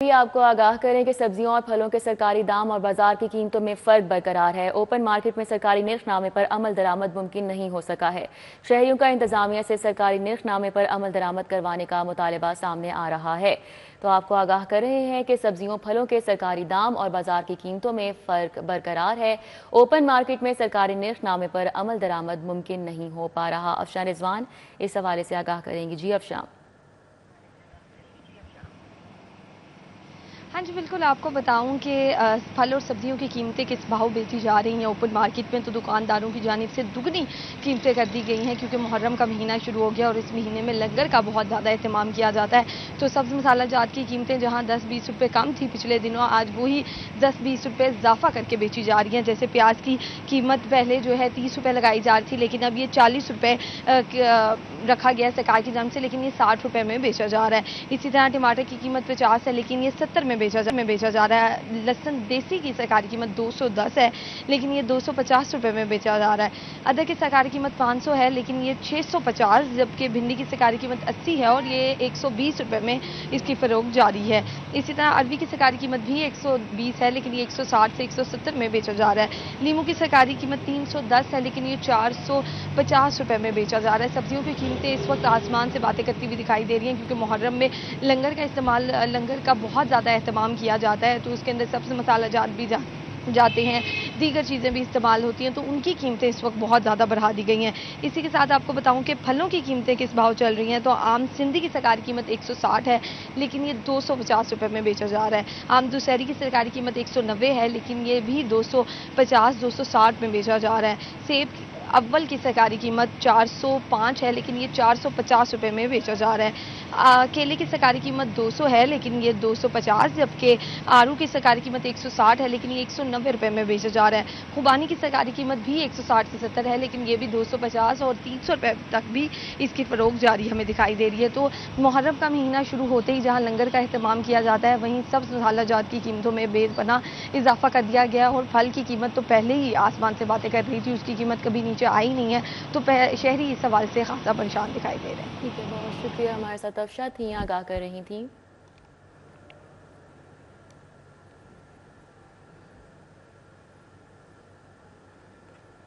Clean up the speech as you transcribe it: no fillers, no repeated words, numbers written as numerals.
साथ ही आपको आगाह करें कि सब्जियों और फलों के सरकारी दाम और बाजार की कीमतों में फर्क बरकरार है। ओपन मार्केट में सरकारी निर्खनामे पर अमल दरामद मुमकिन नहीं हो सका है। शहरियों का इंतजामिया से सरकारी निर्खनामे पर अमल दरामद करवाने का मुतालबा सामने आ रहा है। तो आपको आगाह कर रहे हैं कि सब्जियों फलों के सरकारी दाम और बाजार की कीमतों में फर्क बरकरार है। ओपन मार्केट में सरकारी निर्खनामे पर अमल दरामद मुमकिन नहीं हो पा रहा। अफशान रिजवान इस हवाले से आगाह करेंगी। जी अफशान। हाँ जी, बिल्कुल आपको बताऊं कि फल और सब्जियों की कीमतें किस भाव बेची जा रही हैं। ओपन मार्केट में तो दुकानदारों की जानिब से दुगनी कीमतें कर दी गई हैं, क्योंकि मुहर्रम का महीना शुरू हो गया और इस महीने में लंगर का बहुत ज़्यादा अहतमाम किया जाता है। तो सब्ज़ मसाला जात की कीमतें जहां 10-20 रुपये कम थी पिछले दिनों, आज वही 10-20 रुपये इजाफा करके बेची जा रही हैं। जैसे प्याज की कीमत पहले जो है 30 रुपये लगाई जा रही थी, लेकिन अब ये 40 रुपये रखा गया सरकार की जानिब से, लेकिन ये 60 रुपये में बेचा जा रहा है। इसी तरह टमाटर की कीमत 50 है, लेकिन ये 70 में बेचा जा रहा है। लहसुन देसी की सरकारी कीमत 210 है, लेकिन ये 250 रुपये में बेचा जा रहा है। अदरक की सरकारी कीमत 500 है, लेकिन ये 650, जबकि भिंडी की सरकारी कीमत 80 है और ये 120 रुपये में इसकी फरोख्त जारी है। इसी तरह अरबी की सरकारी कीमत भी 120 है, लेकिन ये 160 से 170 में बेचा जा रहा है। लीमू की सरकारी कीमत 310 है, लेकिन ये 450 रुपये में बेचा जा रहा है। सब्जियों की कीमतें इस वक्त आसमान से बातें करती हुई दिखाई दे रही हैं, क्योंकि मुहर्रम में लंगर का बहुत ज़्यादा एहतमाम किया जाता है, तो उसके अंदर सब्ज़ मसाला जात भी जाते हैं, दीगर चीज़ें भी इस्तेमाल होती हैं, तो उनकी कीमतें इस वक्त बहुत ज़्यादा बढ़ा दी गई हैं। इसी के साथ आपको बताऊं कि फलों की कीमतें किस भाव चल रही हैं। तो आम सिंधी की सरकारी कीमत 160 है, लेकिन ये 250 रुपये में बेचा जा रहा है। आम दुशहरी की सरकारी कीमत 190 है, लेकिन ये भी 250-260 में बेचा जा रहा है। सेब अव्वल की सरकारी कीमत 405 है, लेकिन ये 450 रुपये में बेचा जा रहा है। केले की सरकारी कीमत 200 है, लेकिन ये 250, जबकि आड़ू की सरकारी कीमत 160 है, लेकिन ये 190 रुपये में बेचा जा रहा है। खुबानी की सरकारी कीमत भी 160 से 70 है, लेकिन ये भी 250 और 300 रुपये तक भी इसकी फरोख्त जारी हमें दिखाई दे रही है। तो मुहर्रम का महीना शुरू होते ही जहाँ लंगर का अहतमाम किया जाता है, वहीं सब्ज़ मसाला जात की कीमतों में बेपनाह इजाफा कर दिया गया। और फल की कीमत तो पहले ही आसमान से बातें कर रही थी, उसकी कीमत कभी नीचे आई नहीं है, तो शहरी इस सवाल से खासा परेशान दिखाई दे रहे हैं। ठीक है, बहुत शुक्रिया। हमारे साथ अफशा थी, आगाह कर रही थी।